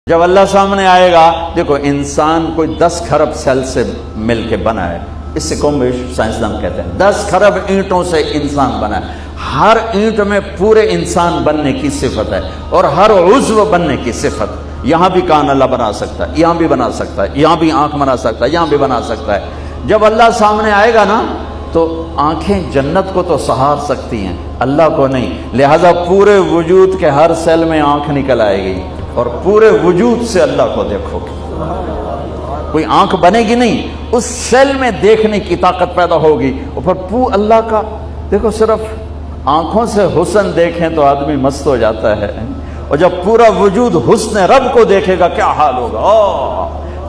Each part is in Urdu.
جب اللہ سامنے آئے گا، دیکھو انسان کوئی 10 کھرب سیل سے مل کے بنا ہے، اس سے کم بیش سائنسدان کہتے ہیں 10 کھرب اینٹوں سے انسان بنا ہے۔ ہر اینٹ میں پورے انسان بننے کی صفت ہے اور ہر عضو بننے کی صفت۔ یہاں بھی کان اللہ بنا سکتا ہے، یہاں بھی بنا سکتا ہے، یہاں بھی آنکھ بنا سکتا ہے، یہاں بھی بنا سکتا ہے۔ جب اللہ سامنے آئے گا نا تو آنکھیں جنت کو تو سہار سکتی ہیں، اللہ کو نہیں، لہذا پورے وجود کے ہر سیل میں آنکھ نکل آئے گی اور پورے وجود سے اللہ کو دیکھو گے۔ کوئی آنکھ بنے گی نہیں، اس سیل میں دیکھنے کی طاقت پیدا ہوگی۔ اور پھر اللہ کا دیکھو، صرف آنکھوں سے حسن دیکھیں تو آدمی مست ہو جاتا ہے، اور جب پورا وجود حسن رب کو دیکھے گا کیا حال ہوگا۔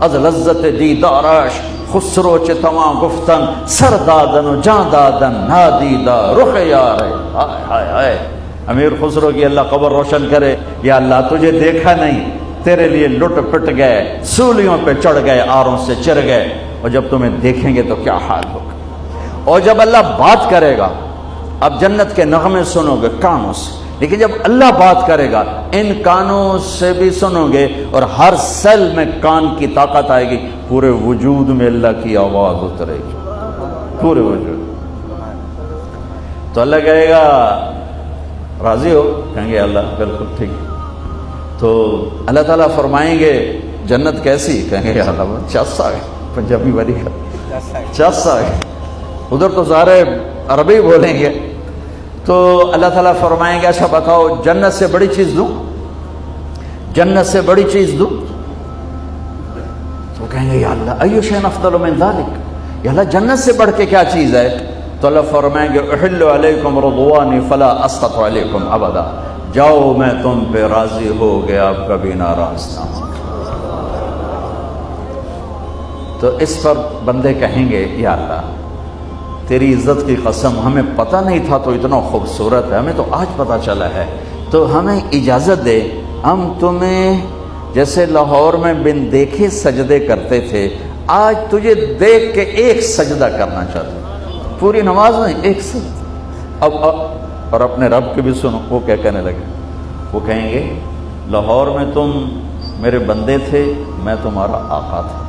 از لذت دیدارش خسرو چتواں گفتن سر دادن و جان دادن نادیدہ رخ یار۔ ہائے ہائے ہائے، امیر خسرو کی اللہ قبر روشن کرے، یا اللہ تجھے دیکھا نہیں، تیرے لیے لٹ پٹ گئے، سولیوں پہ چڑھ گئے، آروں سے چر گئے، اور جب تمہیں دیکھیں گے تو کیا حال ہوگا۔ اور جب اللہ بات کرے گا، اب جنت کے نغمے سنو گے کانوں سے، لیکن جب اللہ بات کرے گا ان کانوں سے بھی سنو گے، اور ہر سیل میں کان کی طاقت آئے گی، پورے وجود میں اللہ کی آواز اترے گی، پورے وجود۔ تو اللہ کہے گا راضی ہو؟ کہیں گے اللہ بالکل ٹھیک۔ تو اللہ تعالیٰ فرمائیں گے جنت کیسی؟ کہیں گے اللہ چس آ گئے، پنجابی بری کا چس آ گئے، ادھر تو سارے عربی بولیں گے۔ تو اللہ تعالیٰ فرمائیں گے اچھا بتاؤ جنت سے بڑی چیز دوں؟ جنت سے بڑی چیز دوں؟ تو کہیں گے یا اللہ ایو شیء افضل من ذلک، یا اللہ جنت سے بڑھ کے کیا چیز ہے؟ تو اللہ فرمائیں گے احل علیکم رضوانی فلا اسخط علیکم ابدا، جاؤ میں تم پہ راضی ہو گیا، اب کبھی ناراض نہ ہوں۔ تو اس پر بندے کہیں گے یا اللہ تیری عزت کی قسم، ہمیں پتہ نہیں تھا تو اتنا خوبصورت ہے، ہمیں تو آج پتہ چلا ہے، تو ہمیں اجازت دے، ہم تمہیں جیسے لاہور میں بن دیکھے سجدے کرتے تھے، آج تجھے دیکھ کے ایک سجدہ کرنا چاہتے ہیں، پوری نماز نہیں، ایک سجدہ۔ اب اور اپنے رب کے بھی سنو، وہ کیا کہنے لگے؟ وہ کہیں گے لاہور میں تم میرے بندے تھے، میں تمہارا آقا تھا،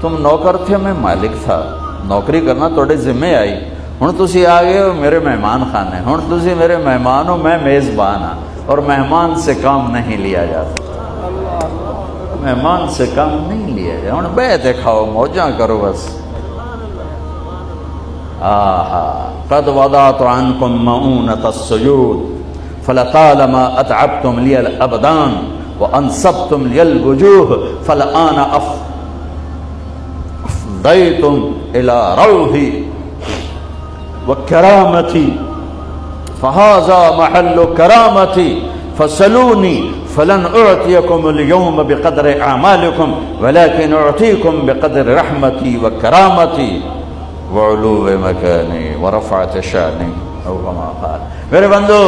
تم نوکر تھے، میں مالک تھا، نوکری کرنا توڑے ذمے آئی، ہن تسی آ گئے ہو میرے مہمان خانے، ہن تسی میرے مہمان ہو، میں میزبان ہاں، اور مہمان سے کام نہیں لیا جاتا، مہمان سے کام نہیں لیا جاتا، ہن بیٹھے کھاؤ موجاں کرو بس۔ قد وضعت عنكم مؤونة السجود فلطالما اتعبتم لي الابدان وانصبتم لي الوجوه فالآن افضيتم الى روحي وكرامتي فهذا محل كرامتي فسلوني فلن اعطيكم اليوم بقدر اعمالكم ولكن اعطيكم بقدر رحمتي وكرامتي وعلو مکانی ورفعت شانی او کما قال۔ میرے بندو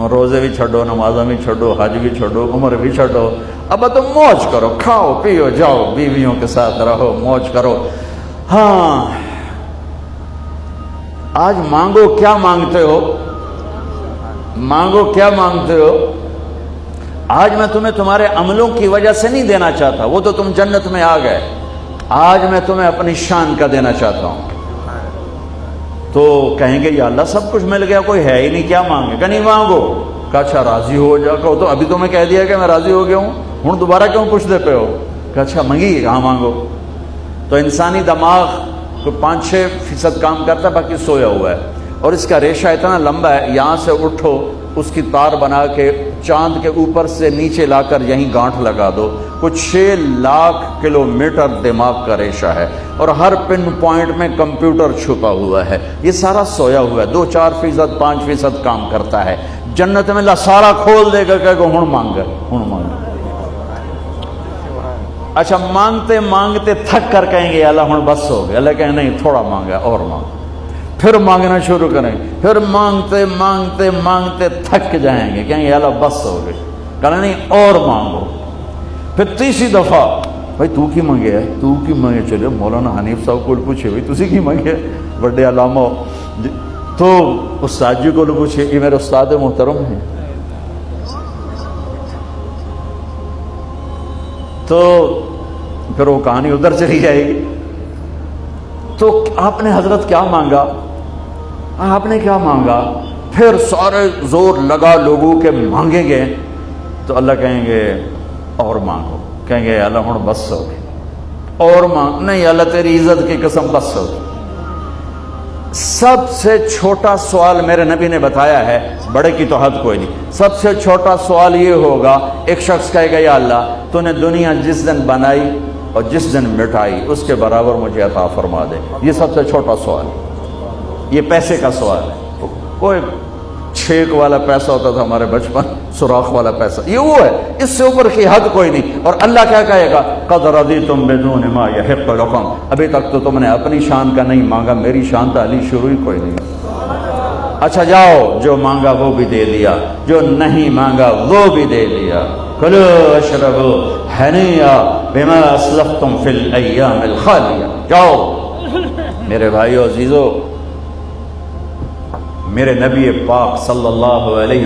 روزے بھی چھڑو، نمازیں بھی چھڑو، حج بھی چھڑو، عمر بھی چھڑو، اب تم موج کرو، کھاؤ پیو جاؤ، بیویوں کے ساتھ رہو، موج کرو۔ ہاں آج مانگو، کیا مانگتے ہو؟ مانگو کیا مانگتے ہو؟ آج میں تمہیں تمہارے عملوں کی وجہ سے نہیں دینا چاہتا، وہ تو تم جنت میں آ گئے، آج میں تمہیں اپنی شان کا دینا چاہتا ہوں۔ تو کہیں گے یا اللہ سب کچھ مل گیا، کوئی ہے ہی نہیں، کیا مانگے؟ کہ نہیں مانگو۔ کہا اچھا راضی ہو جا، کہو تو ابھی تو میں کہہ دیا کہ میں راضی ہو گیا ہوں، ہوں دوبارہ کیوں پوچھتے پہ ہو؟ کہ اچھا منگی، ہاں مانگو۔ تو انسانی دماغ کو 5-6% کام کرتا ہے، باقی سویا ہوا ہے، اور اس کا ریشہ اتنا لمبا ہے، یہاں سے اٹھو اس کی تار بنا کے چاند کے اوپر سے نیچے لا کر یہیں گانٹھ لگا دو، کچھ 6 لاکھ کلومیٹر دماغ کا ریشہ ہے، اور ہر پن پوائنٹ میں کمپیوٹر چھپا ہوا ہے، یہ سارا سویا ہوا ہے، 2-4%، 5% کام کرتا ہے۔ جنت میں اللہ سارا کھول دے گا کہ ہن مانگ، ہن مانگ۔ اچھا مانگتے مانگتے تھک کر کہیں گے اللہ ہن بس ہو گیا، اللہ کہیں نہیں تھوڑا مانگا اور مانگ، پھر مانگنا شروع کریں، پھر مانگتے مانگتے مانگتے تھک جائیں گے، کہیں گے اللہ بس ہو گئے، کہنا نہیں اور مانگو۔ پھر تیسری دفعہ بھائی تو کی منگے ہے، تو کی منگے، چلے مولانا حنیف صاحب کو پوچھے بھائی تسی کی منگے، بڑے علامہ، تو استاد جی کو پوچھے، یہ میرے استاد محترم ہیں، تو پھر وہ کہانی ادھر چلی جائے گی. تو آپ نے حضرت کیا مانگا؟ آپ نے کیا مانگا؟ پھر سارے زور لگا لوگوں کے مانگیں گے تو اللہ کہیں گے اور مانگو. کہیں گے اللہ ہوں بس ہو گئی اور مانگ. نہیں اللہ تیری عزت کی قسم بس ہو گئی. سب سے چھوٹا سوال میرے نبی نے بتایا ہے، بڑے کی تو حد کوئی نہیں. سب سے چھوٹا سوال یہ ہوگا، ایک شخص کہے گا یا اللہ تو نے دنیا جس دن بنائی اور جس دن مٹائی اس کے برابر مجھے عطا فرما دے. یہ سب سے چھوٹا سوال ہے. یہ پیسے کا سوال ہے. کوئی چھیک والا پیسہ ہوتا تھا ہمارے بچپن، سوراخ والا پیسہ، یہ وہ ہے. اس سے اوپر کی حد کوئی نہیں. اور اللہ کیا کہے گا؟ قد رضیتم بدون ما یحق لکم. ابھی تک تو تم نے اپنی شان کا نہیں مانگا، میری شان تعالی شروع ہی کوئی نہیں. اچھا جاؤ، جو مانگا وہ بھی دے دیا، جو نہیں مانگا وہ بھی دے دیا. کلوا اشربوا ہنیئا بما اسلفتم فی الایام الخالیہ. جاؤ میرے بھائیو عزیزو، میرے نبی پاک صلی اللہ علیہ